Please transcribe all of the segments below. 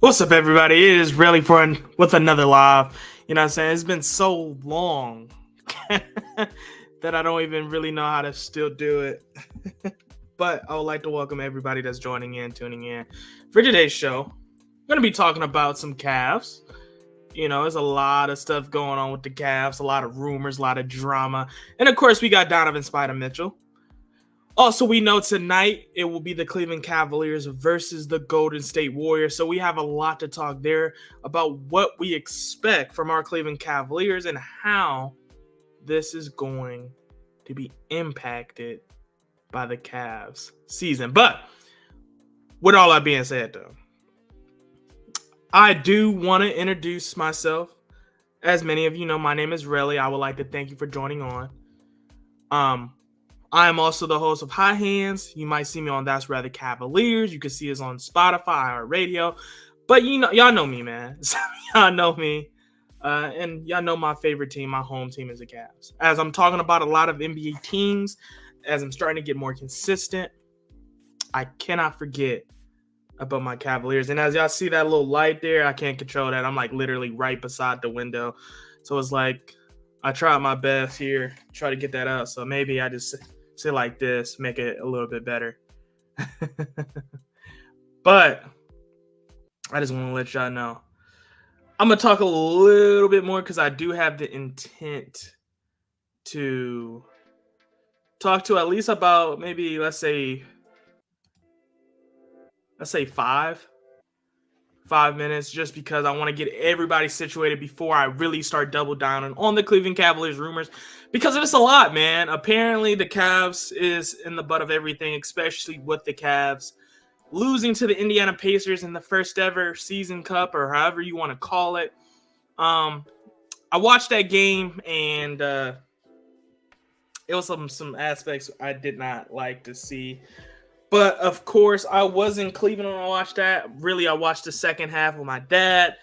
What's up, everybody? It is Relly with another live. You know what I'm saying? It's been so long that I don't even really know how to still do it. But I would like to welcome everybody that's joining in, tuning in. For today's show, I'm going to be talking about some Cavs. You know, there's a lot of stuff going on with the Cavs, a lot of rumors, a lot of drama. And of course, we got Donovan Spider Mitchell. Also, we know tonight it will be the Cleveland Cavaliers versus the Golden State Warriors. So we have a lot to talk there about what we expect from our Cleveland Cavaliers and how this is going to be impacted by the Cavs season. But with all that being said, though, I do want to introduce myself. As many of you know, my name is Relly. I would like to thank you for joining on. I am also the host of High Hands. You might see me on That's Rather Cavaliers. You can see us on Spotify or radio. But you know, y'all know me, man. Y'all know me. And y'all know my favorite team, my home team is the Cavs. As I'm talking about a lot of NBA teams, as I'm starting to get more consistent, I cannot forget about my Cavaliers. And as y'all see that little light there, I can't control that. I'm like literally right beside the window. So it's like I tried my best here, try to get that out. So maybe I just sit like this, make it a little bit better. But I just want to let y'all know. I'm going to talk a little bit more because I do have the intent to talk to at least about maybe, let's say 5 minutes, just because I want to get everybody situated before I really start double down on the Cleveland Cavaliers rumors, because it's a lot, man. Apparently the Cavs is in the butt of everything, especially with the Cavs losing to the Indiana Pacers in the first ever season cup, or however you want to call it. I watched that game, and it was some aspects I did not like to see. But, of course, I was in Cleveland when I watched that. Really, I watched the second half with my dad.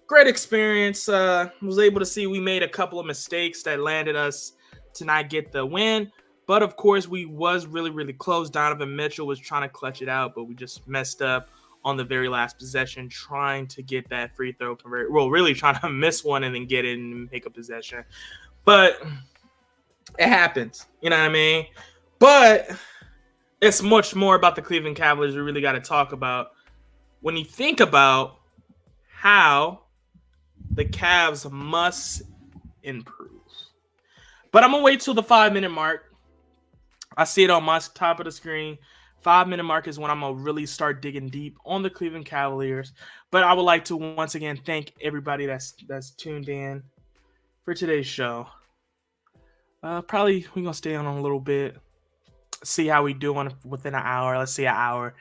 Great experience. Was able to see we made a couple of mistakes that landed us to not get the win. But, of course, we was really, really close. Donovan Mitchell was trying to clutch it out, but we just messed up on the very last possession trying to get that free throw converted. Well, really trying to miss one and then get it and make a possession. But it happens. You know what I mean? But it's much more about the Cleveland Cavaliers we really got to talk about when you think about how the Cavs must improve. But I'm going to wait till the 5-minute mark. I see it on my top of the screen. 5-minute mark is when I'm going to really start digging deep on the Cleveland Cavaliers. But I would like to once again thank everybody that's tuned in for today's show. Probably we're going to stay on a little bit. See how we do within an hour. Let's see an hour.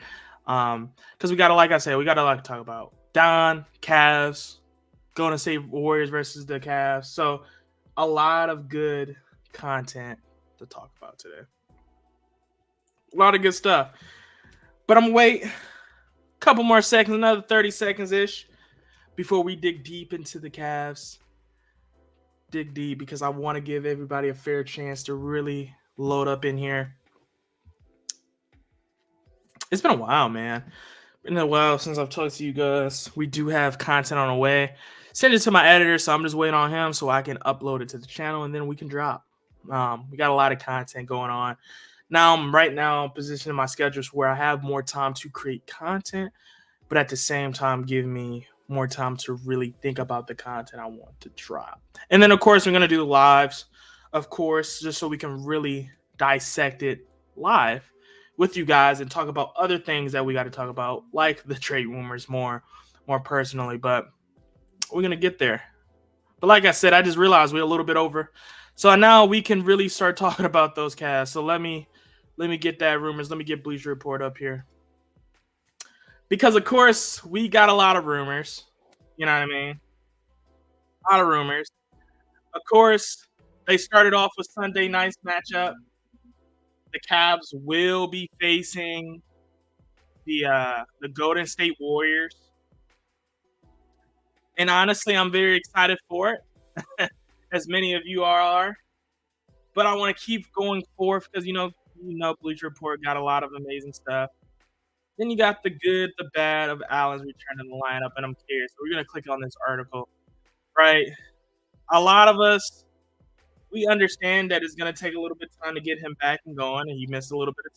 Because we got to, like I said, we got to talk about Don, Cavs, Golden State Warriors versus the Cavs. So a lot of good content to talk about today. A lot of good stuff. But I'm going to wait a couple more seconds, another 30 seconds-ish, before we dig deep into the Cavs. Dig deep, because I want to give everybody a fair chance to really load up in here. It's been a while, man. Been a while since I've talked to you guys. We do have content on the way. Send it to my editor, so I'm just waiting on him so I can upload it to the channel, and then we can drop. We got a lot of content going on. Now, I'm right now positioning my schedules where I have more time to create content, but at the same time, give me more time to really think about the content I want to drop. And then, of course, we're going to do lives, of course, just so we can really dissect it live with you guys and talk about other things that we got to talk about, like the trade rumors more personally. But we're going to get there. But like I said, I just realized we're a little bit over. So now we can really start talking about those Cavs. So let me get that rumors. Let me get Bleacher Report up here. Because, of course, we got a lot of rumors. You know what I mean? A lot of rumors. Of course, they started off with Sunday night's matchup. The Cavs will be facing the Golden State Warriors. And honestly, I'm very excited for it, as many of you are. But I want to keep going forth because, you know, Bleacher Report got a lot of amazing stuff. Then you got the good, the bad of Allen's return to the lineup, and I'm curious. So we're gonna click on this article, right? A lot of us we understand that it's gonna take a little bit of time to get him back and going, and he missed a little bit of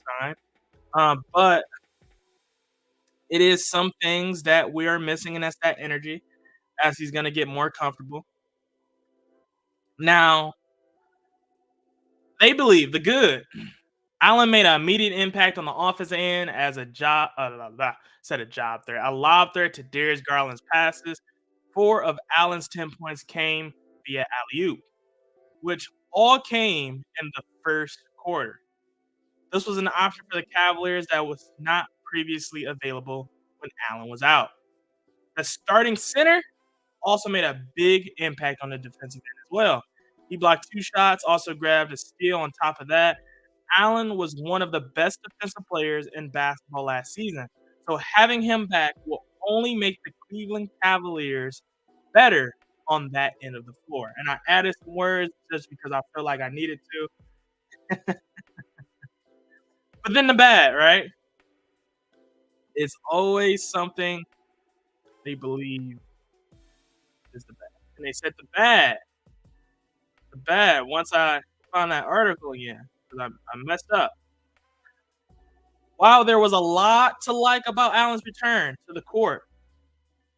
time. But it is some things that we are missing, and that's that energy as he's gonna get more comfortable. Now, they believe the good. Allen made an immediate impact on the offensive end as a job, said a job threat, a lob threat to Darius Garland's passes. 4 of Allen's 10 points came via alley-oop, which all came in the first quarter. This was an option for the Cavaliers that was not previously available when Allen was out. The starting center also made a big impact on the defensive end as well. He blocked 2 shots, also grabbed a steal on top of that. Allen was one of the best defensive players in basketball last season. So having him back will only make the Cleveland Cavaliers better on that end of the floor. And I added some words just because I feel like I needed to. But then the bad, right? It's always something they believe is the bad. And they said the bad, once I found that article again, because I messed up. While there was a lot to like about Allen's return to the court,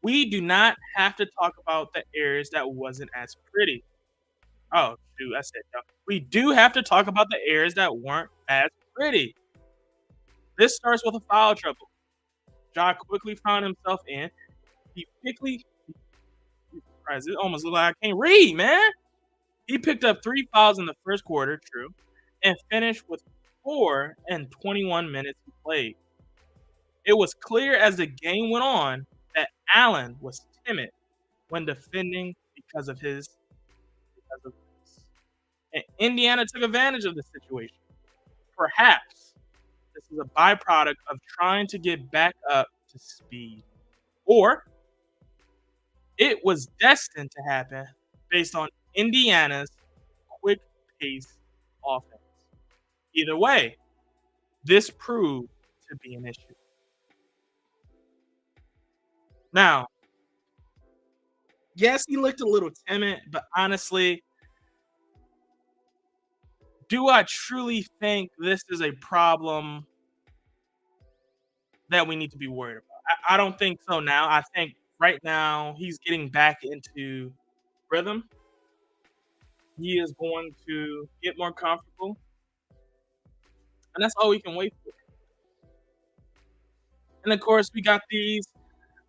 we do not have to talk about the areas that wasn't as pretty. Oh, shoot, I said no. We do have to talk about the areas that weren't as pretty. This starts with a foul trouble. Ja quickly found himself in. He quickly, it almost looked like I can't read, man. He picked up 3 fouls in the first quarter, true, and finished with 4 in 21 minutes he played. It was clear as the game went on that Allen was timid when defending because of this. And Indiana took advantage of the situation. Perhaps this is a byproduct of trying to get back up to speed. Or it was destined to happen based on Indiana's quick pace offense. Either way, this proved to be an issue. Now, yes, he looked a little timid, but honestly, do I truly think this is a problem that we need to be worried about? I don't think so now. I think right now he's getting back into rhythm. He is going to get more comfortable. And that's all we can wait for. And of course, we got these.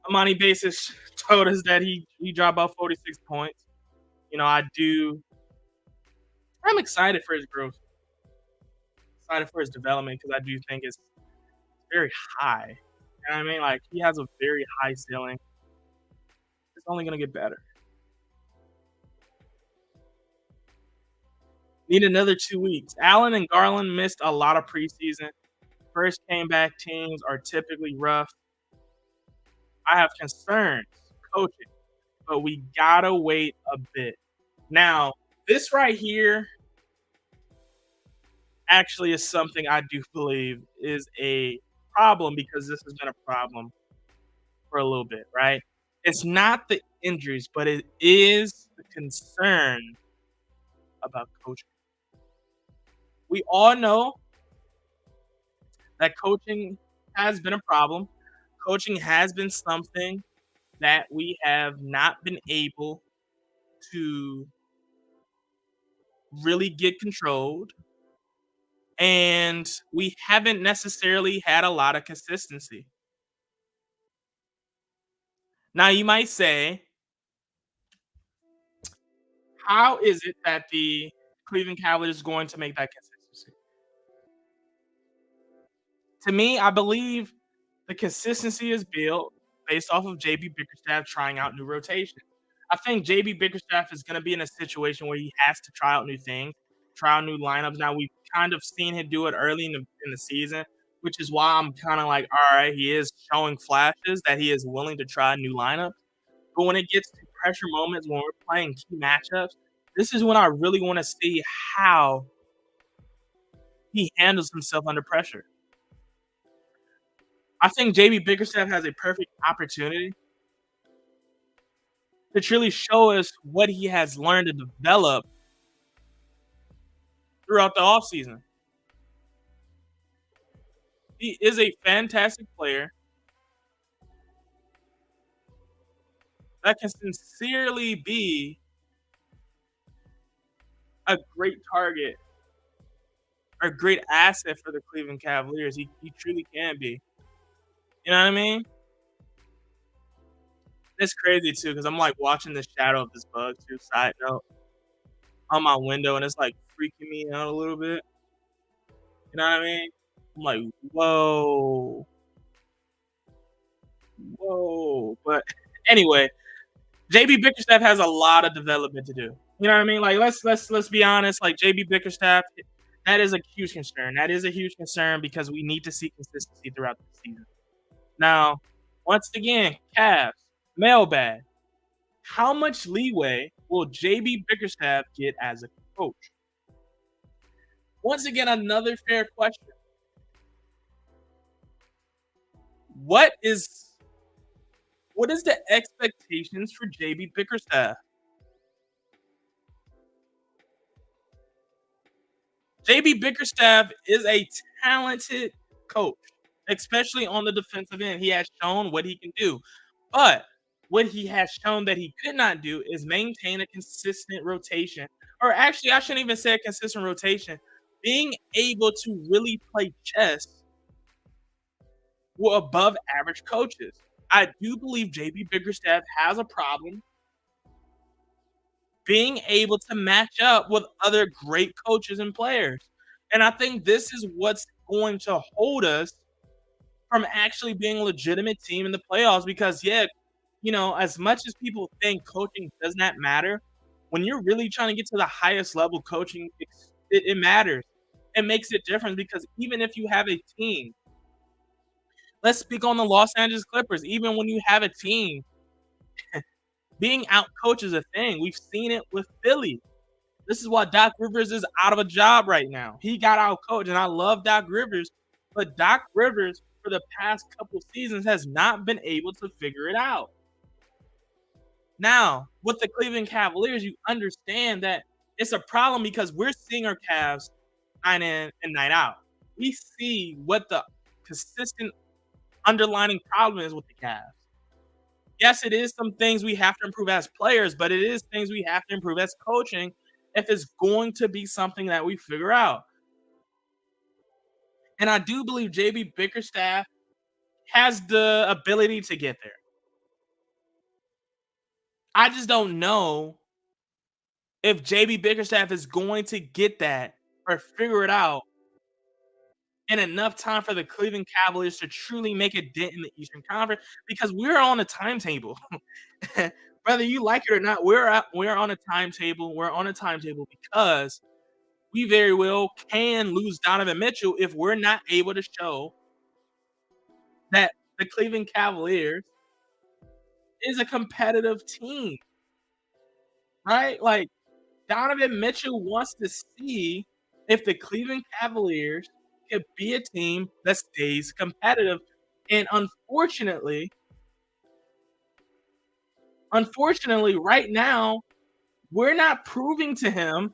Amani Basis told us that he dropped about 46 points. I'm excited for his growth. Excited for his development because I do think it's very high. You know what I mean? Like, he has a very high ceiling. It's only going to get better. Need another 2 weeks. Allen and Garland missed a lot of preseason. First came back teams are typically rough. I have concerns coaching, but we gotta wait a bit. Now, this right here actually is something I do believe is a problem because this has been a problem for a little bit, right? It's not the injuries, but it is the concern about coaching. We all know that coaching has been a problem. Coaching has been something that we have not been able to really get controlled. And we haven't necessarily had a lot of consistency. Now, you might say, how is it that the Cleveland Cavaliers is going to make that consistency? To me, I believe the consistency is built based off of JB Bickerstaff trying out new rotations. I think JB Bickerstaff is going to be in a situation where he has to try out new things, try out new lineups. Now, we've kind of seen him do it early in the season, which is why I'm kind of like, all right, he is showing flashes that he is willing to try new lineups. But when it gets to pressure moments, when we're playing key matchups, this is when I really want to see how he handles himself under pressure. I think JB Bickerstaff has a perfect opportunity to truly show us what he has learned to develop throughout the offseason. He is a fantastic player that can sincerely be a great target or a great asset for the Cleveland Cavaliers. He truly can be. You know what I mean? It's crazy too because I'm like watching the shadow of this bug too. Side note on my window, and it's like freaking me out a little bit. You know what I mean? I'm like, whoa, whoa. But anyway, JB Bickerstaff has a lot of development to do. You know what I mean? Like let's be honest. Like JB Bickerstaff, that is a huge concern. That is a huge concern because we need to see consistency throughout the season. Now, once again, Cavs mailbag. How much leeway will JB Bickerstaff get as a coach? Once again, another fair question. What is the expectations for JB Bickerstaff? JB Bickerstaff is a talented coach, especially on the defensive end. He has shown what he can do. But what he has shown that he could not do is maintain a consistent rotation. Or actually, I shouldn't even say a consistent rotation. Being able to really play chess with above average coaches. I do believe JB Bickerstaff has a problem being able to match up with other great coaches and players. And I think this is what's going to hold us from actually being a legitimate team in the playoffs because, yeah, you know, as much as people think coaching does not matter, when you're really trying to get to the highest level coaching, it matters. It makes a difference because even if you have a team, let's speak on the Los Angeles Clippers. Even when you have a team, being out coached is a thing. We've seen it with Philly. This is why Doc Rivers is out of a job right now. He got out coached, and I love Doc Rivers, but Doc Rivers for the past couple seasons has not been able to figure it out. Now, with the Cleveland Cavaliers, you understand that it's a problem because we're seeing our Cavs night in and night out. We see what the consistent underlining problem is with the Cavs. Yes, it is some things we have to improve as players, but it is things we have to improve as coaching if it's going to be something that we figure out. And I do believe JB Bickerstaff has the ability to get there. I just don't know if JB Bickerstaff is going to get that or figure it out in enough time for the Cleveland Cavaliers to truly make a dent in the Eastern Conference because we're on a timetable. Whether you like it or not, we're on a timetable. We're on a timetable because we very well can lose Donovan Mitchell if we're not able to show that the Cleveland Cavaliers is a competitive team. Right? Like Donovan Mitchell wants to see if the Cleveland Cavaliers could be a team that stays competitive. And unfortunately, right now, we're not proving to him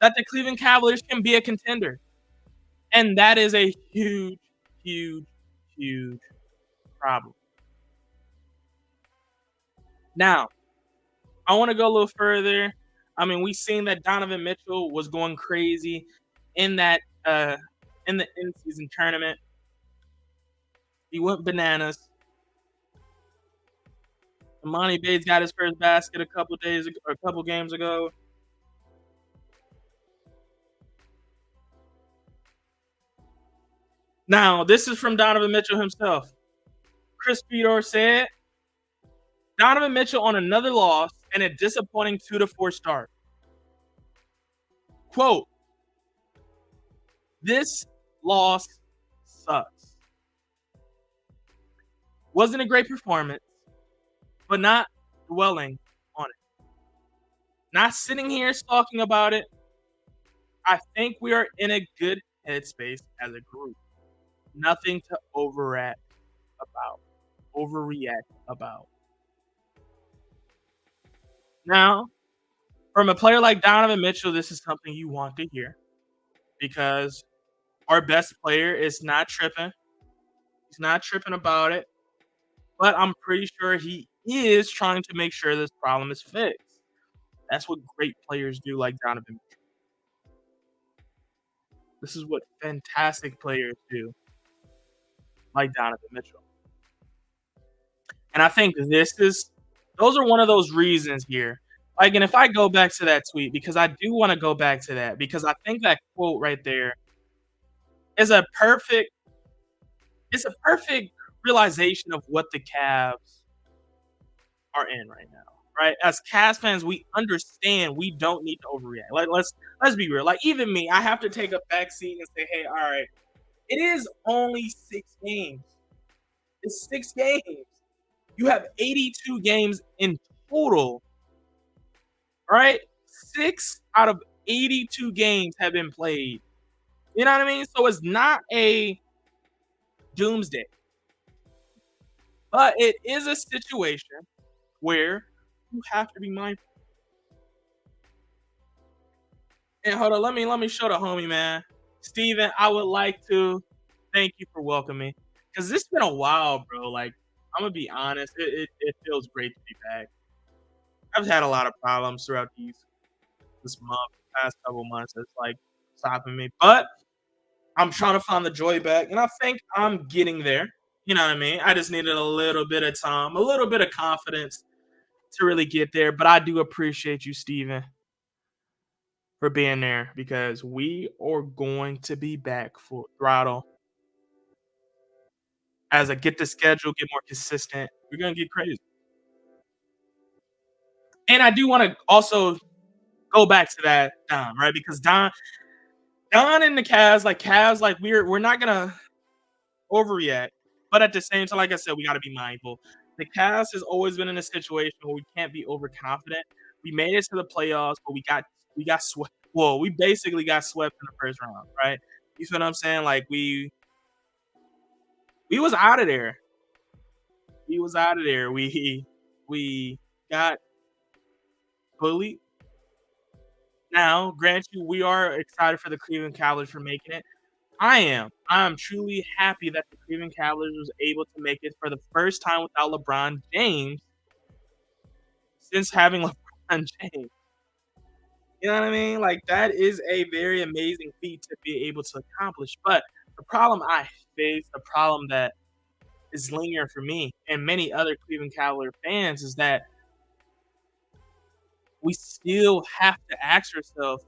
that the Cleveland Cavaliers can be a contender. And that is a huge, huge, huge problem. Now, I want to go a little further. I mean, we've seen that Donovan Mitchell was going crazy in that in the in-season tournament. He went bananas. Imani Bates got his first basket a couple games ago. Now, this is from Donovan Mitchell himself. Chris Fedor said, Donovan Mitchell on another loss and a disappointing 2-4 start. Quote, this loss sucks. Wasn't a great performance, but not dwelling on it. Not sitting here talking about it. I think we are in a good headspace as a group. Nothing to about, overreact about. Now, from a player like Donovan Mitchell, this is something you want to hear because our best player is not tripping. He's not tripping about it, but I'm pretty sure he is trying to make sure this problem is fixed. That's what great players do, like Donovan Mitchell. This is what fantastic players do, like Donovan Mitchell. And I think those are one of those reasons here. Like, and if I go back to that tweet, because I do want to go back to that, because I think that quote right there is it's a perfect realization of what the Cavs are in right now. Right? As Cavs fans, we understand we don't need to overreact. Like let's be real. Like even me, I have to take a back seat and say, hey, all right, it is only 6 games. It's 6 games. You have 82 games in total. Right? 6 out of 82 games have been played. You know what I mean? So it's not a doomsday. But it is a situation where you have to be mindful. And hold on, let me show the homie, man. Steven, I would like to thank you for welcoming me. Because this has been a while, bro. Like, I'm gonna be honest, it feels great to be back. I've had a lot of problems throughout this month, past couple months that's like stopping me. But I'm trying to find the joy back, and I think I'm getting there. You know what I mean? I just needed a little bit of time, a little bit of confidence to really get there. But I do appreciate you, Steven, for being there because we are going to be back full throttle. As I get the schedule, get more consistent, we're gonna get crazy. And I do want to also go back to that Don, right? Because Don and the Cavs, like we're not gonna overreact, but at the same time, like I said, we gotta be mindful. The Cavs has always been in a situation where we can't be overconfident. We made it to the playoffs, but we got swept. Well, we basically got swept in the first round, right? You feel what I'm saying? Like we was out of there. We was out of there. We got bullied. Now, grant you, we are excited for the Cleveland Cavaliers for making it. I am. I am truly happy that the Cleveland Cavaliers was able to make it for the first time without LeBron James since having LeBron James. You know what I mean? Like that is a very amazing feat to be able to accomplish. But the problem I face, the problem that is lingering for me and many other Cleveland Cavalier fans is that we still have to ask ourselves,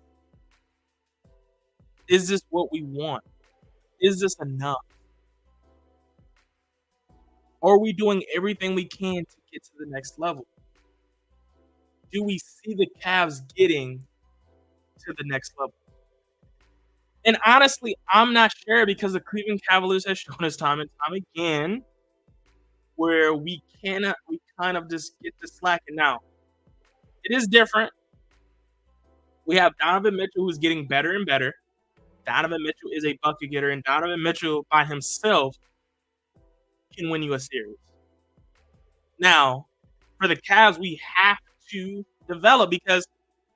is this what we want? Is this enough? Are we doing everything we can to get to the next level? Do we see the Cavs getting to the next level? And honestly, I'm not sure because the Cleveland Cavaliers have shown us time and time again where we kind of just get the slack. And now it is different. We have Donovan Mitchell who's getting better and better. Donovan Mitchell is a bucket getter, and Donovan Mitchell by himself can win you a series. Now, for the Cavs, we have to develop because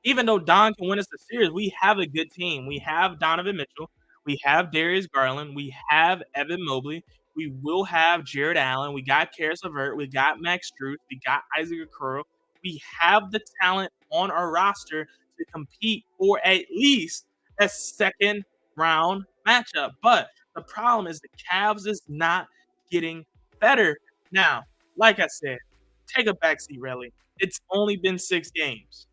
even though Don can win us the series, we have a good team. We have Donovan Mitchell. We have Darius Garland. We have Evan Mobley. We will have Jared Allen. We got Karis LeVert. We got Max Strus. We got Isaac Okoro. We have the talent on our roster to compete for at least a second round matchup. But the problem is the Cavs is not getting better. Now, like I said, take a backseat, Relly. It's only been 6 games.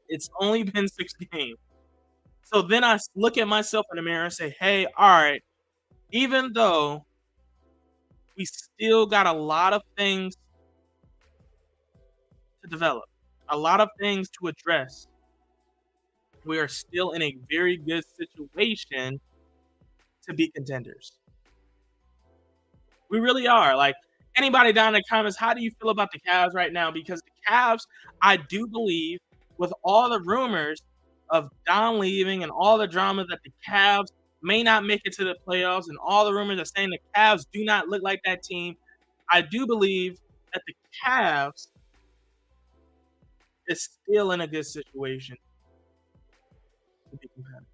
It's only been 6 games. So then I look at myself in the mirror and say, hey, all right, even though we still got a lot of things to develop, a lot of things to address, we are still in a very good situation to be contenders. We really are. Like, anybody down in the comments, how do you feel about the Cavs right now? Because the Cavs, I do believe, with all the rumors of Don leaving and all the drama that the Cavs may not make it to the playoffs, and all the rumors are saying the Cavs do not look like that team. I do believe that the Cavs is still in a good situation to be competitive.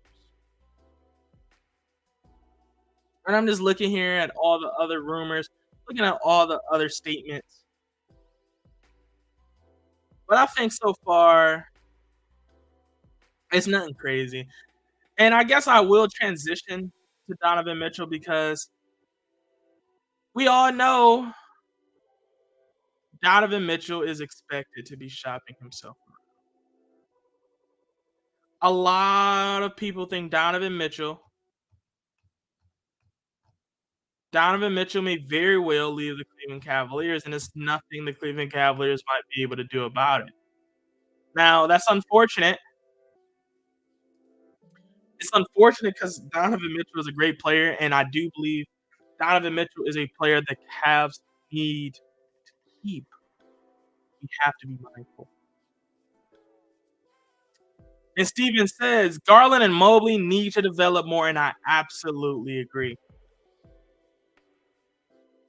And I'm just looking here at all the other rumors, looking at all the other statements. But I think so far, it's nothing crazy. And I guess I will transition to Donovan Mitchell because we all know Donovan Mitchell is expected to be shopping himself. A lot of people think Donovan Mitchell may very well leave the Cleveland Cavaliers, and it's nothing the Cleveland Cavaliers might be able to do about it. Now, that's unfortunate. It's unfortunate because Donovan Mitchell is a great player, and I do believe Donovan Mitchell is a player the Cavs need to keep. We have to be mindful. And Steven says Garland and Mobley need to develop more, and I absolutely agree.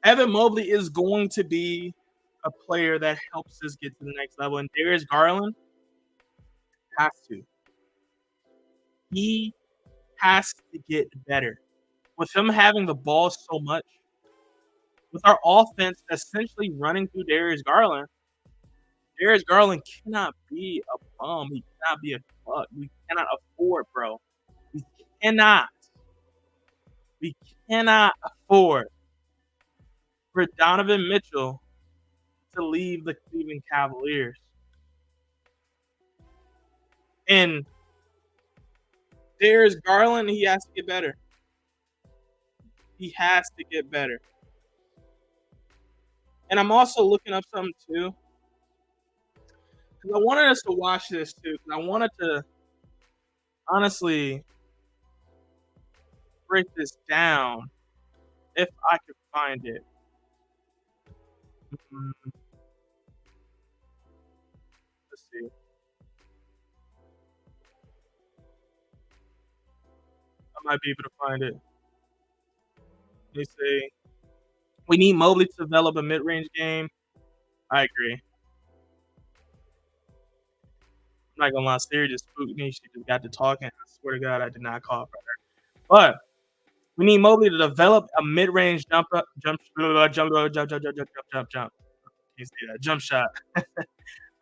Evan Mobley is going to be a player that helps us get to the next level, and Darius Garland has to. He has to get better. With him having the ball so much, with our offense essentially running through Darius Garland cannot be a bum. He cannot be a fuck. We cannot afford, bro. We cannot. We cannot afford for Donovan Mitchell to leave the Cleveland Cavaliers. And Darius Garland, he has to get better. He has to get better. And I'm also looking up something too. Because I wanted us to watch this too. Because I wanted to honestly break this down if I could find it. Let's see. I might be able to find it. Let me see. We need Mobley to develop a mid-range game. I agree. I'm not gonna lie, Siri just spooked me. She just got to talking. I swear to God, I did not call for her. But we need Mobley to develop a mid-range jump. Can't say that. Jump shot.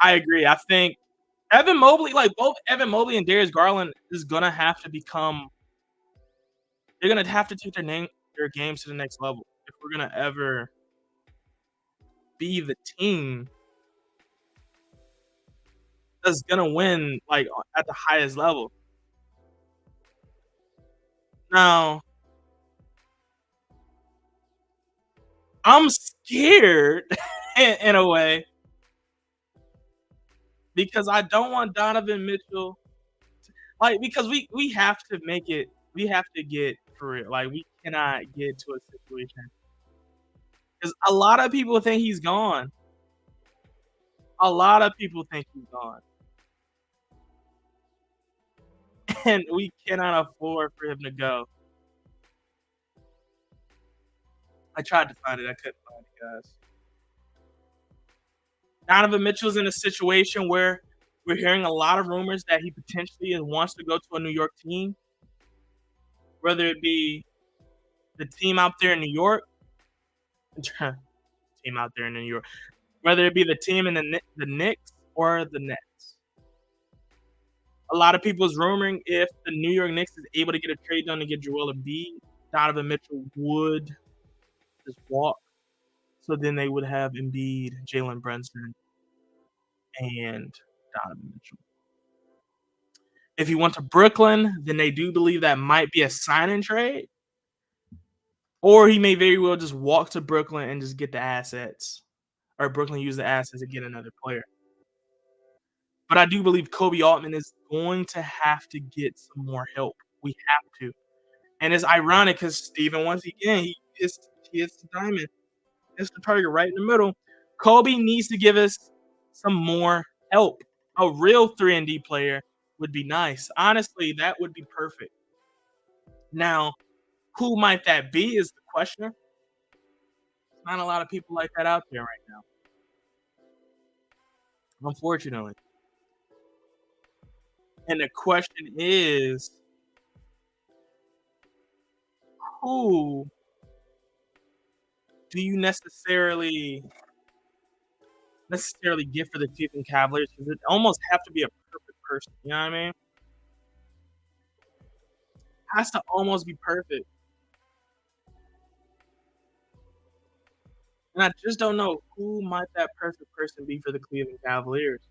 I agree. I think Evan Mobley, like both Evan Mobley and Darius Garland, is gonna have to become. They're gonna have to take their games to the next level if we're gonna ever be the team that's gonna win like at the highest level. Now, I'm scared in a way because I don't want Donovan Mitchell like because we have to make it we have to get for it. Like we cannot get to a situation because a lot of people think he's gone. A lot of people think he's gone. And we cannot afford for him to go. I tried to find it. I couldn't find it, guys. Donovan Mitchell's in a situation where we're hearing a lot of rumors that he potentially wants to go to a New York team, whether it be the team out there in New York, team out there in New York, whether it be the team in the Knicks or the Nets. A lot of people is rumoring if the New York Knicks is able to get a trade done to get Joel Embiid, Donovan Mitchell would just walk. So then they would have Embiid, Jalen Brunson, and Donovan Mitchell. If he went to Brooklyn, then they do believe that might be a sign and trade. Or he may very well just walk to Brooklyn and just get the assets. Or Brooklyn use the assets to get another player. But I do believe Kobe Altman is going to have to get some more help. We have to. And it's ironic because Steven, once again, he hits the diamond. Hits the target right in the middle. Kobe needs to give us some more help. A real 3-and-D player would be nice. Honestly, that would be perfect. Now, who might that be is the question. Not a lot of people like that out there right now, unfortunately. And the question is, who do you necessarily get for the Cleveland Cavaliers? Because it almost have to be a perfect person. You know what I mean? Has to almost be perfect. And I just don't know who might that perfect person be for the Cleveland Cavaliers.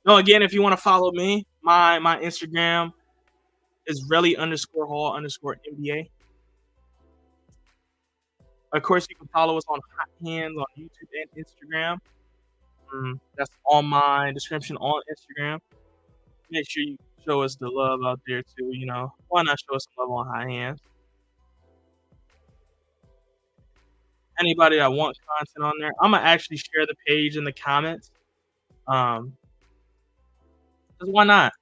No, again, if you want to follow me, my Instagram is Relly_Hall_NBA. Of course, you can follow us on Hot Hands on YouTube and Instagram. That's on my description on Instagram. Make sure you show us the love out there too. Why not show us some love on Hot Hands? Anybody that wants content on there, I'm gonna actually share the page in the comments. 'Cause why not?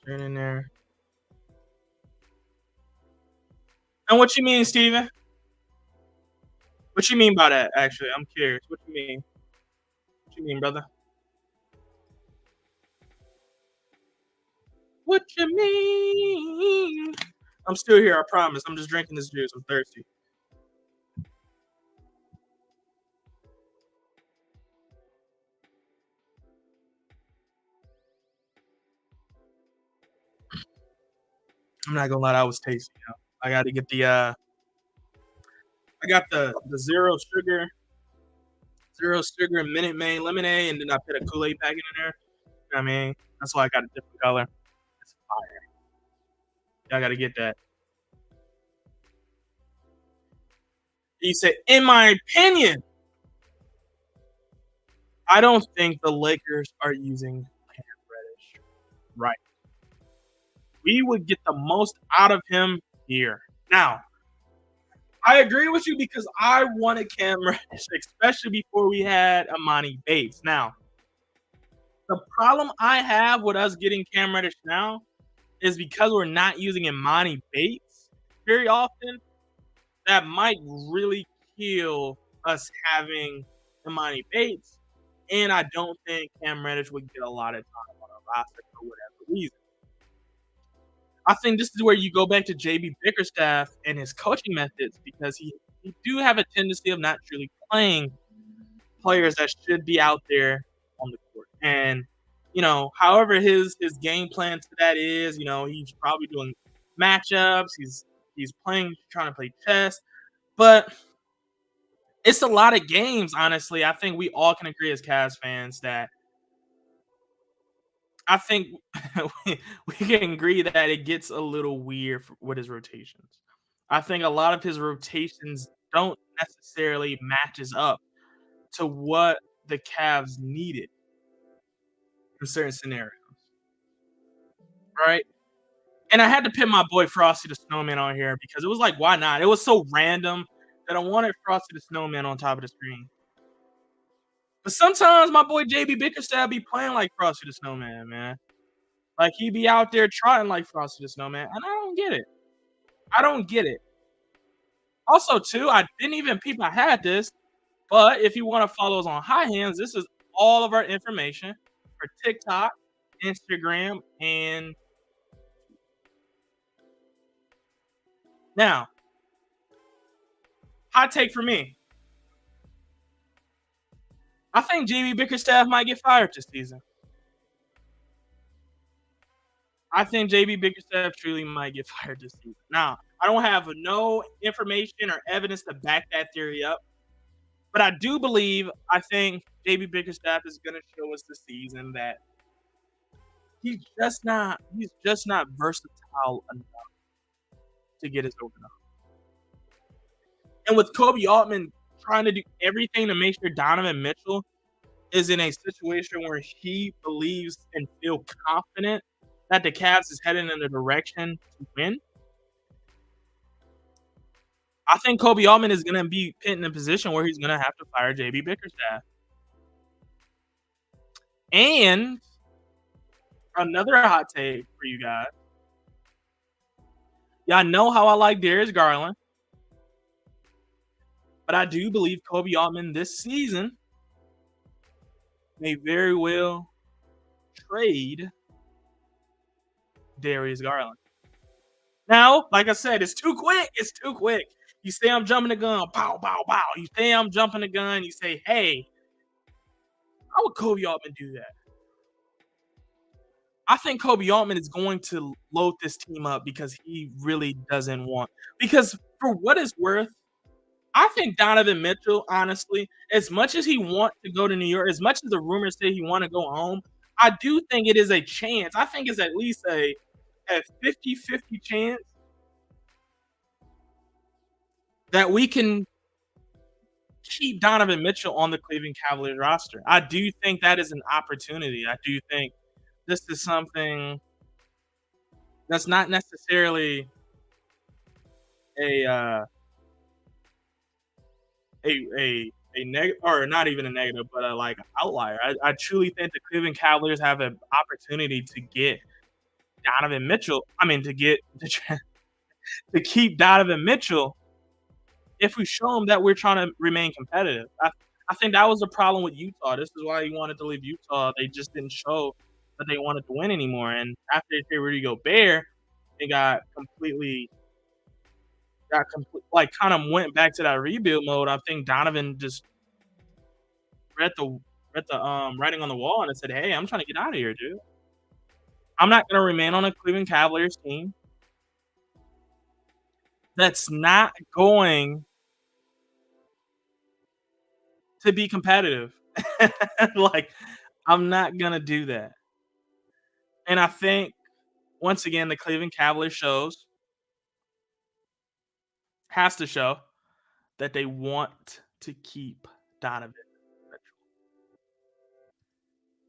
Share it in there. And what you mean, Steven? What you mean by that? Actually, I'm curious. What you mean? What you mean, brother? What you mean? I'm still here. I promise. I'm just drinking this juice. I'm thirsty. I'm not gonna lie, that was tasty. I got to get I got the zero sugar Minute Maid lemonade, and then I put a Kool-Aid packet in there. You know what I mean? That's why I got a different color. It's fire. I got to get that. He said, in my opinion, I don't think the Lakers are using Cam Reddish right. We would get the most out of him here. Now, I agree with you because I wanted Cam Reddish, especially before we had Amani Bates. Now, the problem I have with us getting Cam Reddish now is because we're not using Amani Bates very often. That might really kill us having Amani Bates, and I don't think Cam Reddish would get a lot of time on our roster for whatever reason. I think this is where you go back to JB Bickerstaff and his coaching methods because he do have a tendency of not truly playing players that should be out there on the court. And however his game plan to that is, he's probably doing matchups. He's playing, trying to play chess, but it's a lot of games. Honestly, I think we all can agree as Cavs fans that I think we can agree that it gets a little weird with his rotations. I think a lot of his rotations don't necessarily matches up to what the Cavs needed in certain scenarios, right? And I had to put my boy Frosty the Snowman on here because it was like, why not? It was so random that I wanted Frosty the Snowman on top of the screen. But sometimes my boy JB Bickerstaff be playing like Frosty the Snowman, man. Like he be out there trotting like Frosty the Snowman, and I don't get it. I don't get it. Also, too, I didn't even peep I had this, but if you want to follow us on High Hands, this is all of our information for TikTok, Instagram, and now, hot take for me. I think JB Bickerstaff might get fired this season. I think JB Bickerstaff truly might get fired this season. Now, I don't have no information or evidence to back that theory up, but I do believe I think JB Bickerstaff is going to show us this season that he's just not versatile enough to get us over. And with Kobe Altman trying to do everything to make sure Donovan Mitchell is in a situation where he believes and feel confident that the Cavs is heading in a direction to win, I think Kobe Altman is going to be put in a position where he's going to have to fire JB Bickerstaff. And another hot take for you guys. Y'all know how I like Darius Garland, but I do believe Kobe Altman this season may very well trade Darius Garland. Now, like I said, it's too quick. It's too quick. You say I'm jumping the gun, pow, pow, pow. You say I'm jumping the gun. You say, hey, how would Kobe Altman do that? I think Kobe Altman is going to load this team up because he really doesn't want. Because for what it's worth, I think Donovan Mitchell, honestly, as much as he wants to go to New York, as much as the rumors say he want to go home, I do think it is a chance. I think it's at least a 50-50 chance that we can keep Donovan Mitchell on the Cleveland Cavaliers roster. I do think that is an opportunity. I do think this is something that's not necessarily a negative, or not even a negative, but a like outlier. I truly think the Cleveland Cavaliers have an opportunity to get Donovan Mitchell. I mean, to keep Donovan Mitchell if we show them that we're trying to remain competitive. I think that was the problem with Utah. This is why he wanted to leave Utah. They just didn't show that they wanted to win anymore. And after they traded Rudy Gobert, they like kind of went back to that rebuild mode. I think Donovan just read the writing on the wall and said, "Hey, I'm trying to get out of here, dude. I'm not going to remain on a Cleveland Cavaliers team that's not going to be competitive. Like, I'm not going to do that." And I think once again the Cleveland Cavaliers has to show that they want to keep Donovan Mitchell.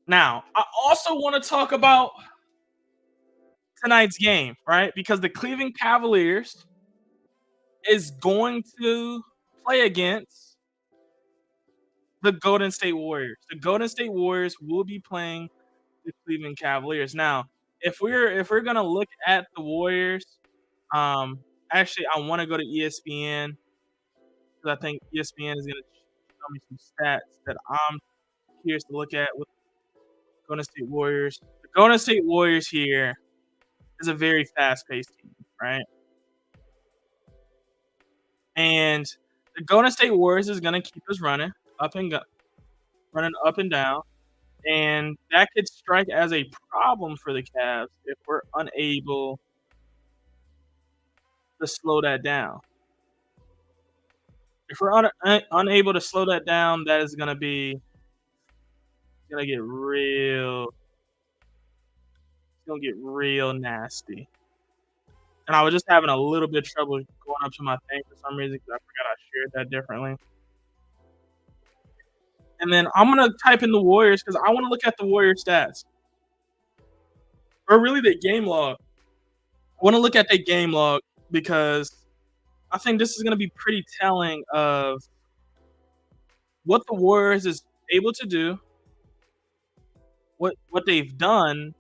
Now, I also want to talk about tonight's game, right? Because the Cleveland Cavaliers is going to play against the Golden State Warriors. The Golden State Warriors will be playing the Cleveland Cavaliers. Now, if we're gonna look at the Warriors, actually I want to go to ESPN because I think ESPN is gonna show me some stats that I'm curious to look at with Golden State Warriors. The Golden State Warriors here is a very fast-paced team, right? And the Golden State Warriors is going to keep us running up and down, and that could strike as a problem for the Cavs if we're unable to slow that down. If we're unable to slow that down, that is going to get real. It's going to get real nasty. And I was just having a little bit of trouble going up to my thing for some reason because I forgot I shared that differently. And then I'm going to type in the Warriors because I want to look at the Warriors stats. Or really the game log. I want to look at the game log because I think this is going to be pretty telling of what the Warriors is able to do, what they've done,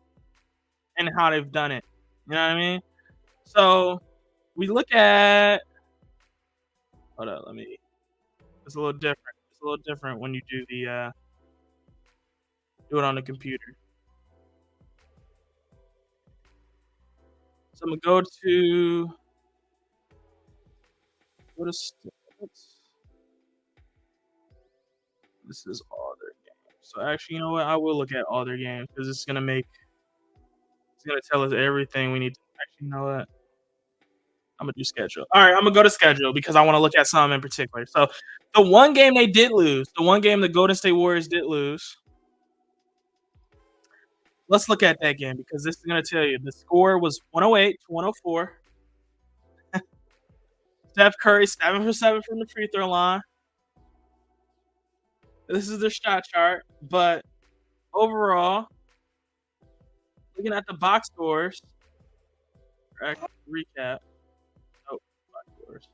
and how they've done it. You know what I mean? So we look at. Hold on, it's a little different. It's a little different when you do do it on the computer. So I'm gonna go to stats. This is all their games. So actually, you know what? I will look at all their games because it's gonna tell us everything we need to. Actually, you know what? I'm gonna do schedule. All right, I'm gonna go to schedule because I want to look at some in particular. So the one game they did lose, the one game the Golden State Warriors did lose. Let's look at that game because this is gonna tell you the score was 108 to 104. Steph Curry 7 for 7 from the free throw line. This is the shot chart, but overall, looking at the box scores, recap. Oh, box scores.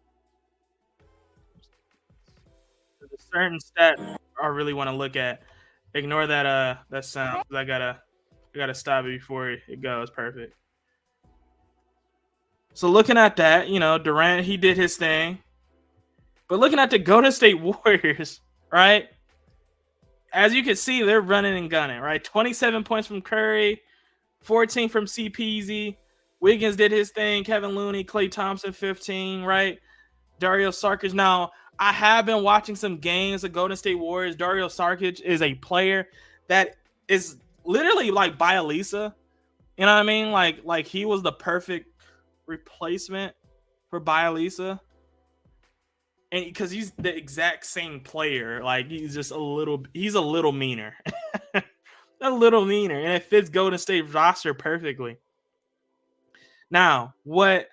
There's a certain stat I really want to look at. Ignore that sound. 'Cause I gotta stop it before it goes. Perfect. So looking at that, Durant, he did his thing. But looking at the Golden State Warriors, right? As you can see, they're running and gunning, right? 27 points from Curry, 14 from CPZ. Wiggins did his thing. Kevin Looney, Klay Thompson, 15, right? Dario Saric. Now, I have been watching some games of Golden State Warriors. Dario Saric is a player that is literally like Bielisa. You know what I mean? Like he was the perfect replacement for Bielisa. And because he's the exact same player, like he's a little meaner. A little meaner. And it fits Golden State roster perfectly. Now, what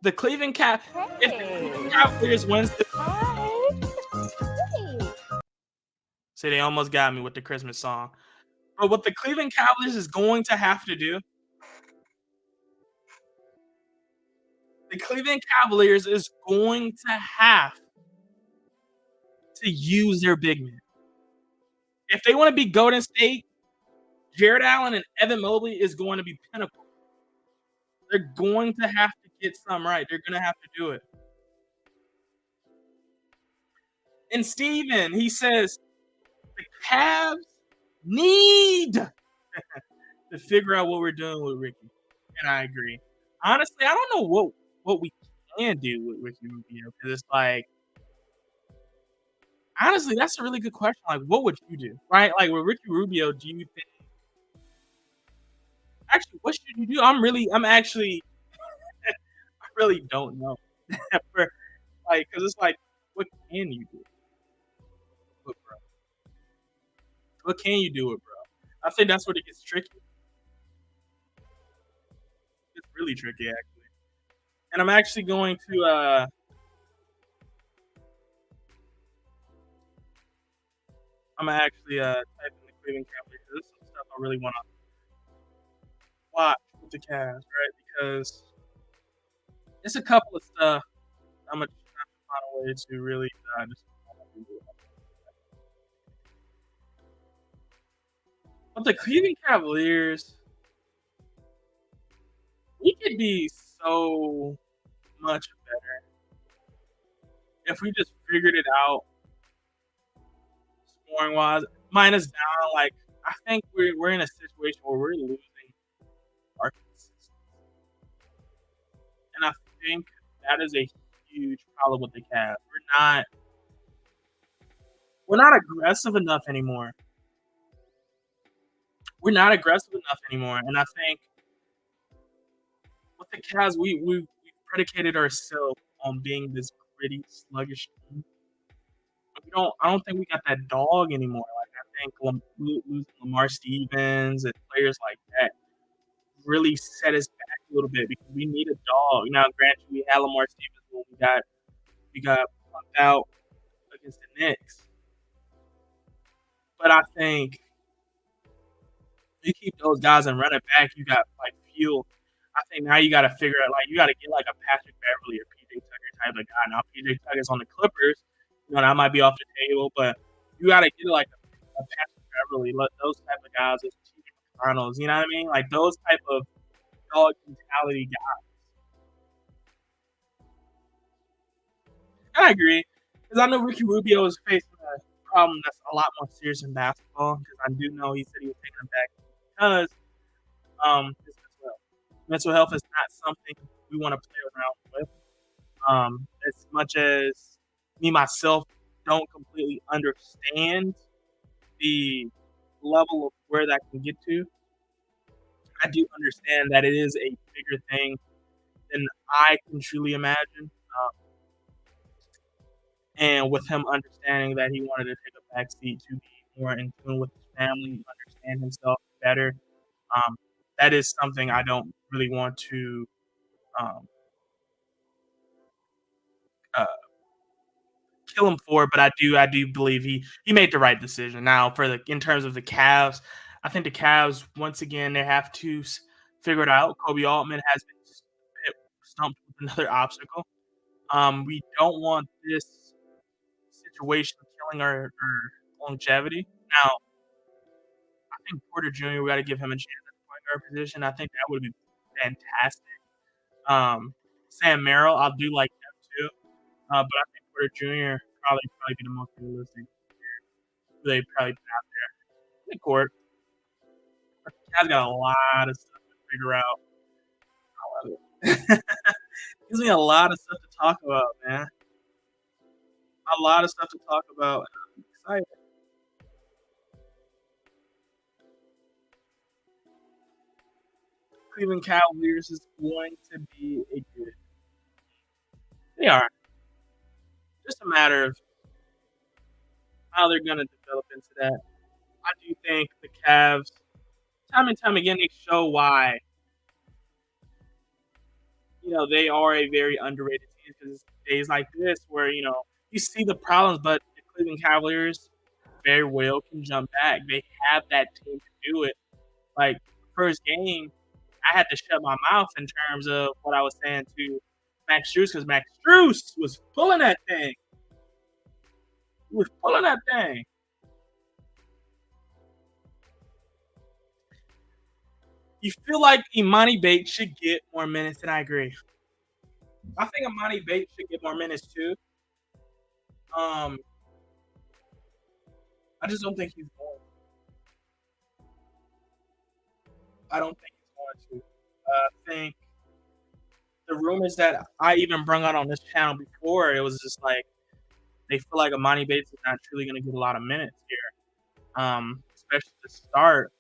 the Cleveland Cap if the Cleveland Cavaliers wins the say they almost got me with the Christmas song. But what the Cleveland Cavaliers is going to have to do, the Cleveland Cavaliers is going to have to use their big men. If they want to be Golden State, Jared Allen and Evan Mobley is going to be pinnacle. They're going to have to get some right. They're going to have to do it. And Steven, he says the Cavs need to figure out what we're doing with Ricky. And I agree. Honestly, I don't know what we can do with Ricky Rubio because it's like honestly, that's a really good question. Like, what would you do, right? Like with Ricky Rubio, do you think? Actually, what should you do? I'm actually, I really don't know. For like, because it's like, what can you do, with bro? What can you do, with bro? I think that's what it gets tricky. It's really tricky, actually. And I'm actually going to, type in the Cleveland Cavaliers. This is some stuff I really want to watch with the Cavs, right? Because it's a couple of stuff I'm gonna try to find a way to really just. But the Cleveland Cavaliers, we could be so much better if we just figured it out scoring wise. Minus down, like I think we're in a situation where we're losing our consistency, and I think that is a huge problem with the Cavs. We're not aggressive enough anymore. We're not aggressive enough anymore, and I think with the Cavs, we predicated ourselves on being this gritty, sluggish team. I don't think we got that dog anymore. Like I think losing Lamar Stevens and players like that really set us back a little bit because we need a dog. Now, granted, we had Lamar Stevens when we got punked out against the Knicks, but I think you keep those guys and run it back, you got like fuel. I think now you got to figure out like you got to get like a Patrick Beverly or PJ Tucker type of guy. Now PJ Tucker's on the Clippers, that might be off the table, but you got to get like a Patrick Beverly, those type of guys, those TJ McConnells. You know what I mean? Like those type of dog mentality guys. And I agree because I know Ricky Rubio is facing a problem that's a lot more serious in basketball. Because I do know he said he was taking him back because his mental health is not something we want to play around with. As much as me myself don't completely understand the level of where that can get to, I do understand that it is a bigger thing than I can truly imagine. And with him understanding that he wanted to take a backseat to be more in tune with his family, understand himself better, that is something I don't really want to um, uh, kill him for, but I do believe he made the right decision. Now, in terms of the Cavs, I think the Cavs once again they have to figure it out. Kobe Altman has been stumped with another obstacle. We don't want this situation killing our longevity Now, I think Porter Jr., we gotta give him a chance at the point guard position. I think that would be fantastic. Sam Merrill, I do like him too, but I think Porter Jr. probably be the most realistic who they probably put out there in the court. But the Cavs got a lot of stuff to figure out. I love it. Gives me a lot of stuff to talk about, man. A lot of stuff to talk about. I'm excited. Cleveland Cavaliers is going to be a good. They are. Just a matter of how they're going to develop into that. I do think the Cavs, time and time again, they show why they are a very underrated team because days like this where you see the problems, but the Cleveland Cavaliers very well can jump back. They have that team to do it. Like first game, I had to shut my mouth in terms of what I was saying to Max Strus because Max Strus was pulling that thing. He was pulling that thing. You feel like Imani Bates should get more minutes, and I agree. I think Imani Bates should get more minutes too. I just don't think he's going. I don't think he's going to. I think the rumors that I even brung out on this channel before, it was just like they feel like Imani Bates is not truly going to get a lot of minutes here, especially to start.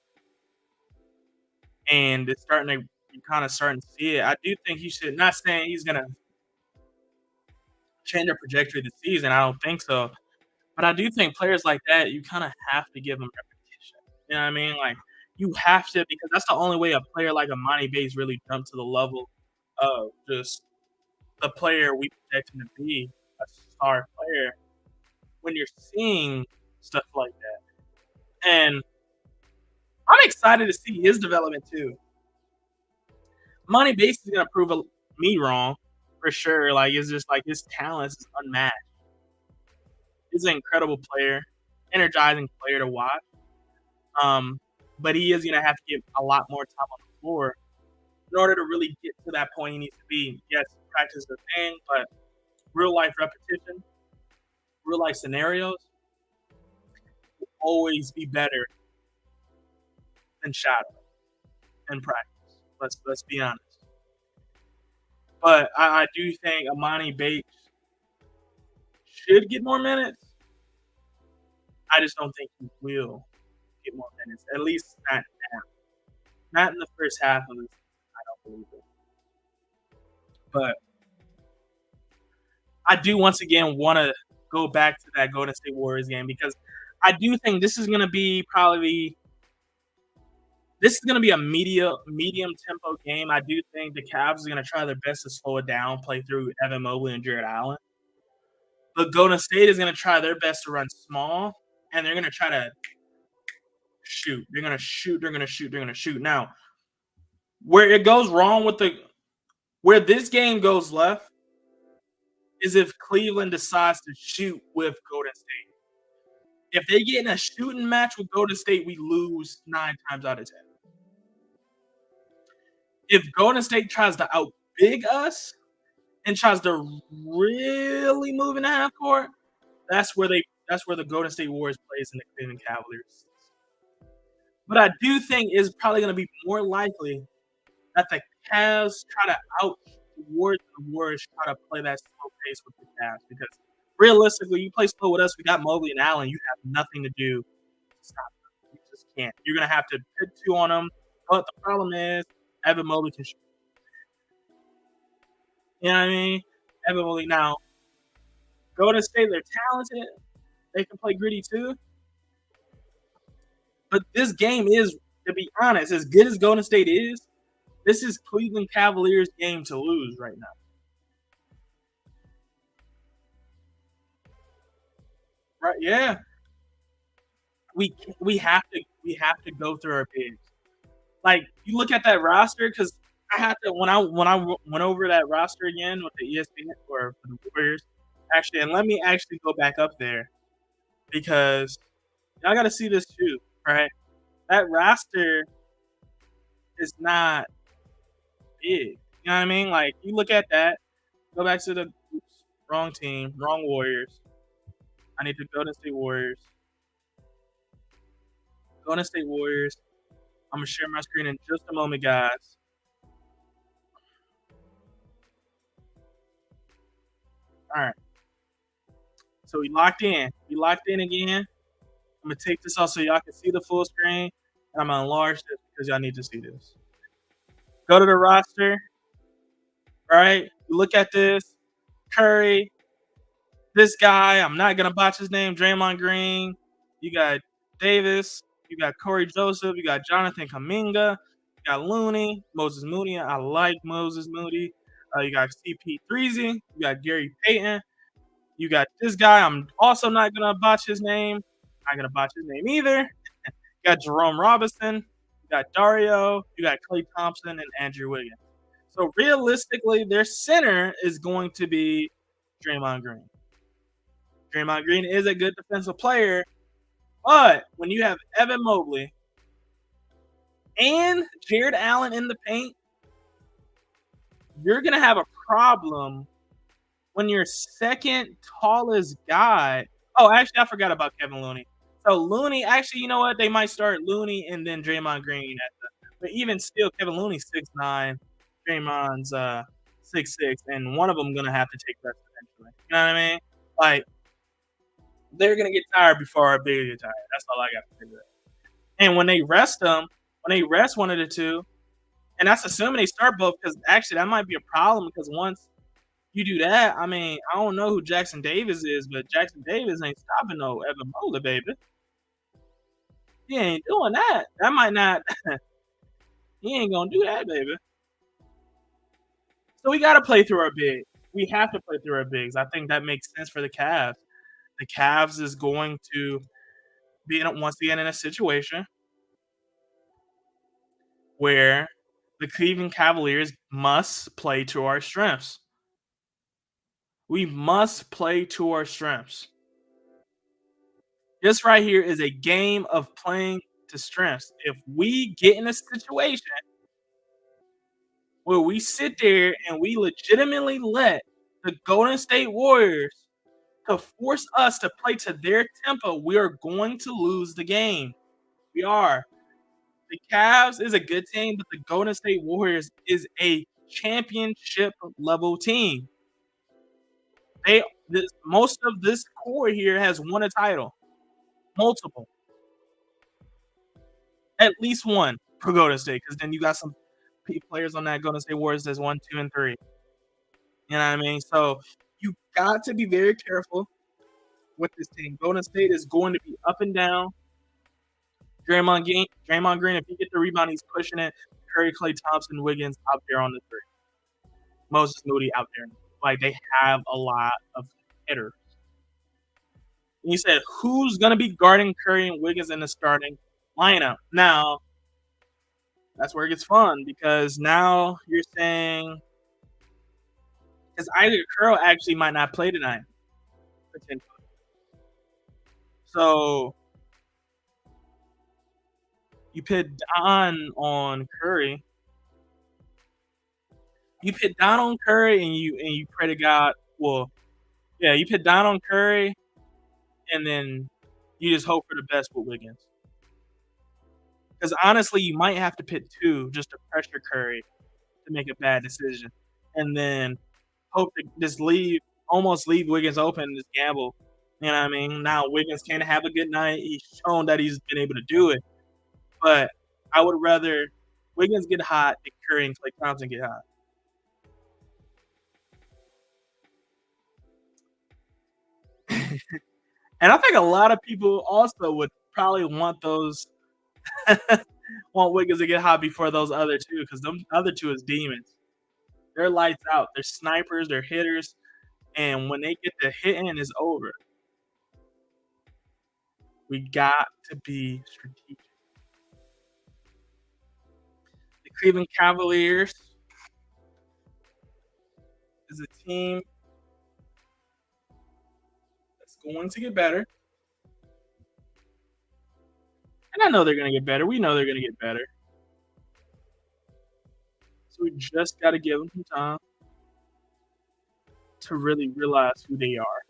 And it's starting to, you're kind of starting to see it. I do think he should, not saying he's going to change the trajectory of the season. I don't think so. But I do think players like that, you kind of have to give them repetition. You know what I mean? Like, you have to, because that's the only way a player like Imani Bates really jumped to the level of just the player we project him to be, a star player, when you're seeing stuff like that. And I'm excited to see his development too. Imani Bates is going to prove me wrong for sure. Like, it's just like his talent is unmatched. He's an incredible player, energizing player to watch. But he is going to have to get a lot more time on the floor in order to really get to that point he needs to be. Yes, practice is the thing, but real life repetition, real life scenarios will always be better than shadow and practice. Let's be honest. But I do think Imani Bates should get more minutes. I just don't think he will get more minutes. At least not now. Not in the first half of the season. I don't believe it. But I do once again want to go back to that Golden State Warriors game because I do think this is going to be a medium tempo game. I do think the Cavs are going to try their best to slow it down, play through Evan Mobley and Jarrett Allen. But Golden State is going to try their best to run small, and they're going to try to shoot. They're going to shoot. They're going to shoot. They're going to shoot. Now, where it goes wrong where this game goes left is if Cleveland decides to shoot with Golden State. If they get in a shooting match with Golden State, we lose 9 times out of 10. If Golden State tries to outbig us and tries to really move in the half court, that's where the Golden State Warriors plays in the Cleveland Cavaliers. But I do think it's probably going to be more likely that the Cavs try to outward the Warriors try to play that slow pace with the Cavs because realistically, you play slow with us. We got Mobley and Allen. You have nothing to do to stop them. You just can't. You're going to have to hit 2 on them. But the problem is, Evan Mobley can shoot. You know what I mean? Evan Mobley. Now, Golden State, they're talented. They can play gritty too. But this game is, to be honest, as good as Golden State is, this is Cleveland Cavaliers' game to lose right now. Right? Yeah. We have to go through our bigs. Like you look at that roster because I had to when I went over that roster again with the ESPN or for the Warriors. Actually, and let me actually go back up there because Y'all got to see this too, right? That roster is not big. You know what I mean? Like, you look at that, go back to the oops, wrong team, wrong Warriors. I need to Golden State Warriors. Golden State Warriors. I'm going to share my screen in just a moment, guys. All right. So we locked in. We locked in again. I'm going to take this off so y'all can see the full screen. And I'm going to enlarge this because y'all need to see this. Go to the roster. Right? Look at this. Curry. This guy, I'm not going to botch his name, Draymond Green. You got Davis. You got Corey Joseph. You got Jonathan Kuminga. You got Looney. Moses Moody. I like Moses Moody. You got CP3Z. You got Gary Payton. You got this guy. I'm also not going to botch his name. Not going to botch his name either. You got Jerome Robinson. You got Dario. You got Klay Thompson and Andrew Wiggins. So realistically, their center is going to be Draymond Green. Draymond Green is a good defensive player, but when you have Evan Mobley and Jared Allen in the paint, you're going to have a problem when your second tallest guy. Oh, actually, I forgot about Kevin Looney. So Looney, actually, you know what? They might start Looney and then Draymond Green. But even still, Kevin Looney's 6'9", Draymond's 6'6", and one of them going to have to take reps eventually. You know what I mean? Like, they're going to get tired before our big get tired. That's all I got to figure out. And when they rest them, when they rest one of the two, and that's assuming they start both, because actually that might be a problem, because once you do that, I mean, I don't know who Jackson Davis is, but Jackson Davis ain't stopping no Evan Mobley, baby. He ain't doing that. That might not – he ain't going to do that, baby. So we got to play through our bigs. We have to play through our bigs. I think that makes sense for the Cavs. The Cavs is going to be once again in a situation where the Cleveland Cavaliers must play to our strengths. We must play to our strengths. This right here is a game of playing to strengths. If we get in a situation where we sit there and we legitimately let the Golden State Warriors to force us to play to their tempo, we are going to lose the game. We are. The Cavs is a good team, but the Golden State Warriors is a championship level team. Most of this core here has won a title. Multiple. At least one for Golden State, because then you got some players on that Golden State Warriors that's 1, 2, and 3. You know what I mean? So you got to be very careful with this team. Golden State is going to be up and down. Draymond Green, if he gets the rebound, he's pushing it. Curry, Klay Thompson, Wiggins out there on the three. Moses Moody out there. Like, they have a lot of hitters. And you said, who's going to be guarding Curry and Wiggins in the starting lineup? Now, that's where it gets fun, because now you're saying – because either Curl actually might not play tonight, potentially. So you put Don on Curry. You put Don on Curry, and you pray to God. Well, yeah, you put Don on Curry, and then you just hope for the best with Wiggins. Because honestly, you might have to pit two just to pressure Curry to make a bad decision, and then hope to just almost leave Wiggins open and just gamble. You know what I mean? Now Wiggins can't have a good night. He's shown that he's been able to do it, but I would rather Wiggins get hot than Curry and Klay Thompson get hot. And I think a lot of people also would probably want want Wiggins to get hot before those other two, because them other two is demons. They're lights out. They're snipers. They're hitters. And when they get the hitting, it's over. We got to be strategic. The Cleveland Cavaliers is a team that's going to get better. And I know they're gonna get better. We know they're gonna get better. So we just gotta give them some time to really realize who they are.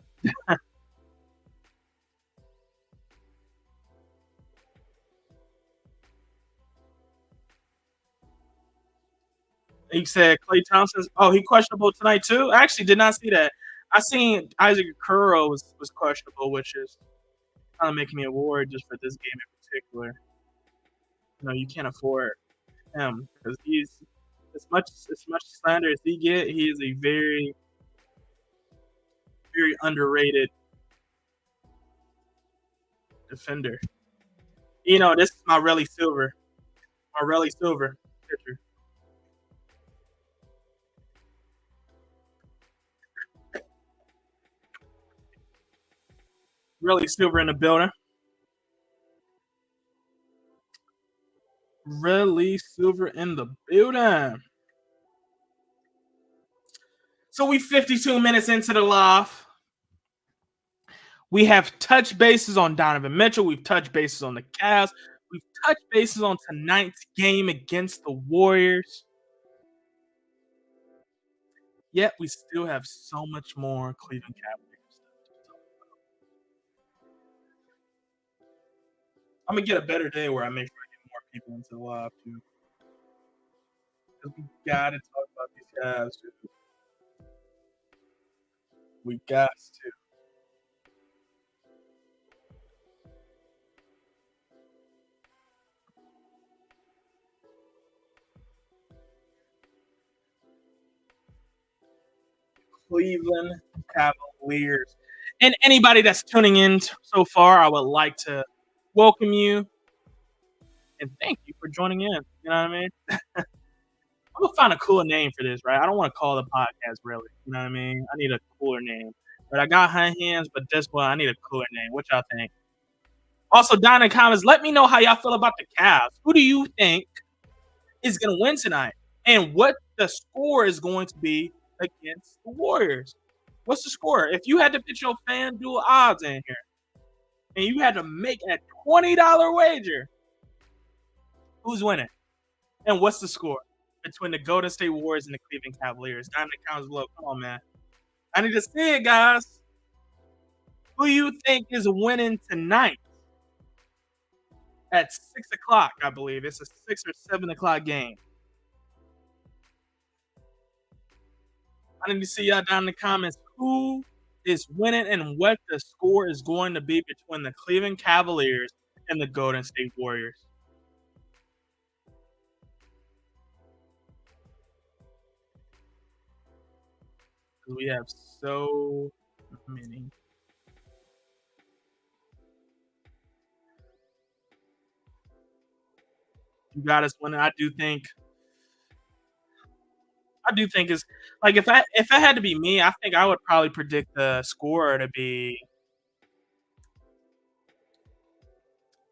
He said Clay Thompson's. Oh, he questionable tonight too. I actually did not see that. I seen Isaac Okoro was questionable, which is kind of making me worried just for this game in particular. You can't afford him because he's as much slander as he get. He is a very very underrated defender. This is my Relly Silver, picture. Relly Silver in the building. Relly Silver in the building. So we 52 minutes into the live. We have touched bases on Donovan Mitchell. We've touched bases on the Cavs. We've touched bases on tonight's game against the Warriors. Yet we still have so much more Cleveland Cavaliers stuff to talk about. I'm gonna get a better day where I make sure I get more people into the live too. Because we gotta talk about these Cavs too. We got to. Cleveland Cavaliers. And anybody that's tuning in so far, I would like to welcome you and thank you for joining in. You know what I mean? I'm gonna find a cooler name for this, right? I don't want to call the podcast really. You know what I mean? I need a cooler name. But I got high hands, but this one I need a cooler name. What y'all think? Also, down in the comments, let me know how y'all feel about the Cavs. Who do you think is gonna win tonight? And what the score is going to be against the Warriors. What's the score? If you had to put your FanDuel odds in here and you had to make a $20 wager, who's winning? And what's the score between the Golden State Warriors and the Cleveland Cavaliers? Down in the comments below. Come on, man. I need to see it, guys. Who you think is winning tonight at 6 o'clock, I believe. It's a 6 or 7 o'clock game. I need to see y'all down in the comments who is winning and what the score is going to be between the Cleveland Cavaliers and the Golden State Warriors. We have so many. You got us winning. I do think it's like if I had to be me, I think I would probably predict the score to be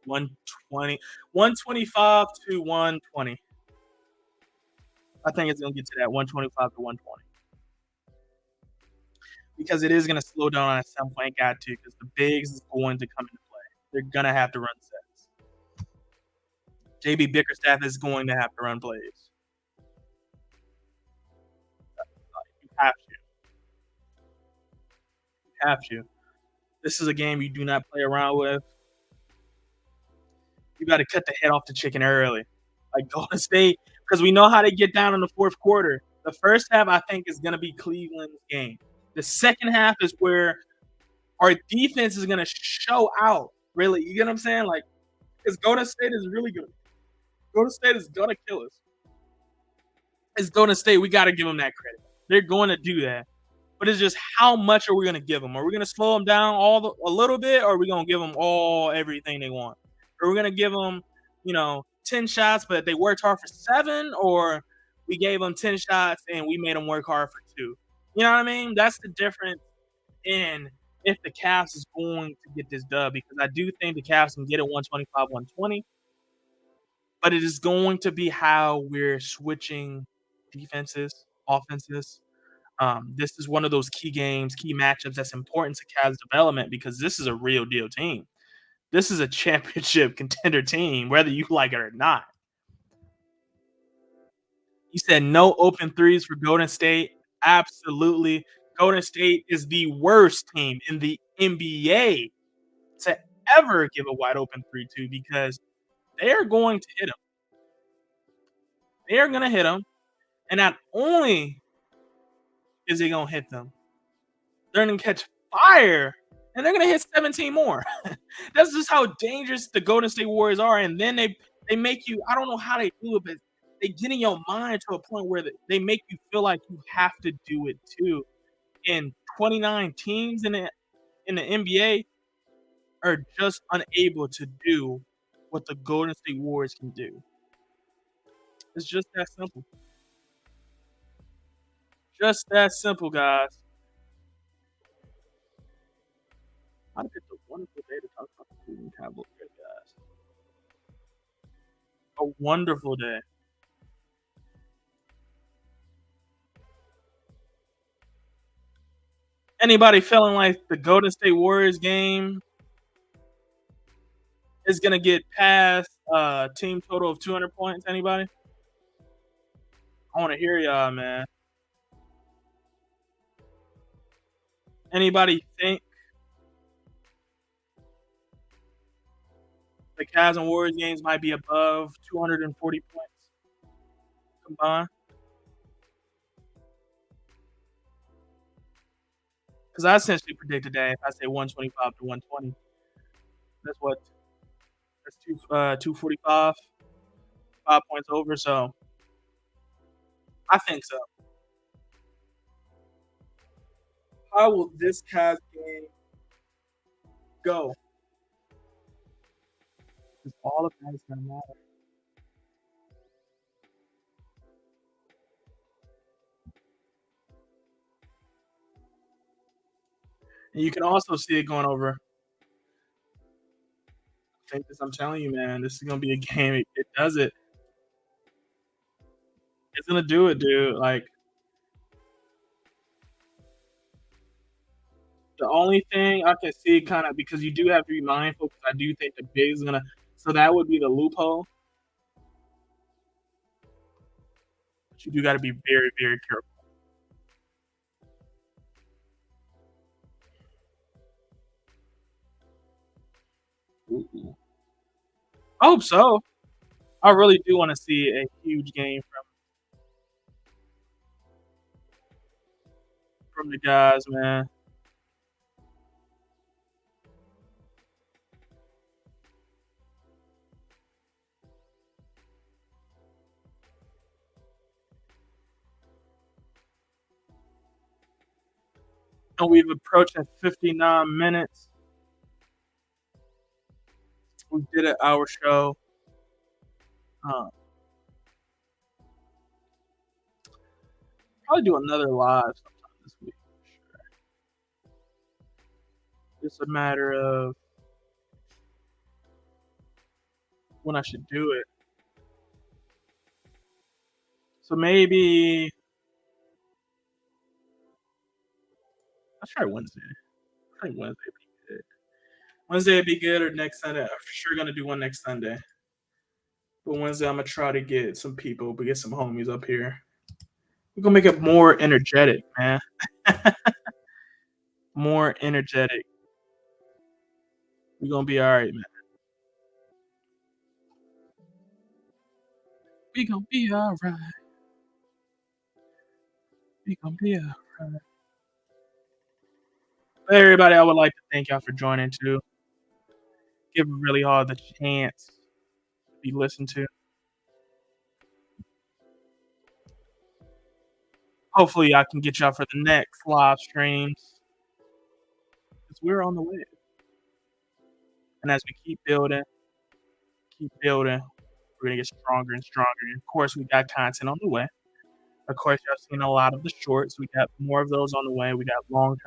120, 125 to 120. I think it's gonna get to that 125 to 120 because it is gonna slow down at some point. Got to because the bigs is going to come into play. They're gonna have to run sets. JB Bickerstaff is going to have to run plays. You have to. You have to. This is a game you do not play around with. You got to cut the head off the chicken early. Like Golden State, because we know how they get down in the fourth quarter. The first half, I think, is going to be Cleveland's game. The second half is where our defense is going to show out, really. You get what I'm saying? Like, because Golden State is really good. Golden State is going to kill us. It's Golden State. We got to give them that credit. They're going to do that. But it's just how much are we going to give them? Are we going to slow them down a little bit, or are we going to give them everything they want? Are we going to give them, 10 shots, but they worked hard for 7, or we gave them 10 shots and we made them work hard for 2? You know what I mean? That's the difference in if the Cavs is going to get this dub, because I do think the Cavs can get it 125, 120, but it is going to be how we're switching defenses, offenses. This is one of those key games, key matchups that's important to Cavs development because this is a real deal team. This is a championship contender team, whether you like it or not. You said no open threes for Golden State. Absolutely. Golden State is the worst team in the NBA to ever give a wide open 3 to because they're going to hit them. They're going to hit them. And not only is he going to hit them, they're going to catch fire and they're going to hit 17 more. That's just how dangerous the Golden State Warriors are. And then they make you, I don't know how they do it, but they get in your mind to a point where they make you feel like you have to do it too. And 29 teams in the NBA are just unable to do what the Golden State Warriors can do. It's just that simple. Just that simple, guys. I think it's a wonderful day to talk about the Cleveland Cavaliers, guys. A wonderful day. Anybody feeling like the Golden State Warriors game is gonna get past team total of 200 points? Anybody? I want to hear y'all, man. Anybody think the Cavs and Warriors games might be above 240 points combined? Because I essentially predicted that if I say 125 to 120, that's what that's 245, 5 points over. So I think so. How will this Cavs game go? Because all of that is gonna matter. And you can also see it going over. I think this. I'm telling you, man, this is gonna be a game. It does it. It's gonna do it, dude. Like the only thing I can see, kind of, because you do have to be mindful. Because I do think the big is gonna. So that would be the loophole. But you do got to be very, very careful. Ooh. I hope so. I really do want to see a huge game from the guys, man. And we've approached at 59 minutes. We did an hour show. Probably do another live sometime this week. For sure. It's a matter of when I should do it. So maybe I'll try Wednesday. I think Wednesday would be good. Wednesday would be good, or next Sunday. I'm for sure gonna do one next Sunday. But Wednesday I'm gonna try to get some people, but get some homies up here. We're gonna make it more energetic, man. More energetic. We're gonna be all right, man. We gonna be all right. We gonna be all right. But everybody, I would like to thank y'all for joining too. Give really all the chance to be listened to. Hopefully, I can get y'all for the next live streams because we're on the way. And as we keep building, we're gonna get stronger and stronger. And of course, we got content on the way. Of course, y'all seen a lot of the shorts. We got more of those on the way. We got long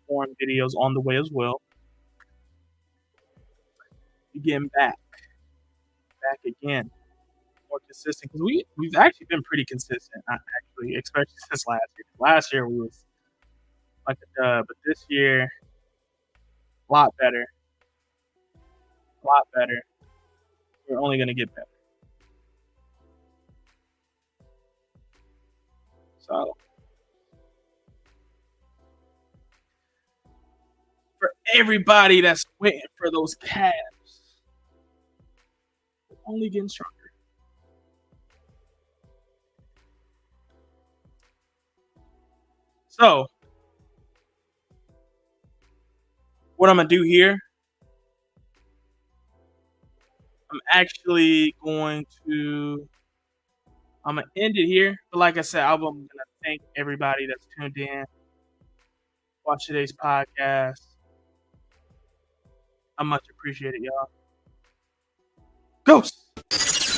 form videos on the way as well. We getting back again, more consistent because we've actually been pretty consistent. Actually, especially since last year. Last year we was like a dub, but this year a lot better. a lot better. We're only gonna get better. So for everybody that's waiting for those Cavs, we're only getting stronger. So what I'm gonna do here, I'm actually going to I'm gonna end it here. But like I said, I'm gonna thank everybody that's tuned in, watch today's podcast. I much appreciate it, y'all. Ghost.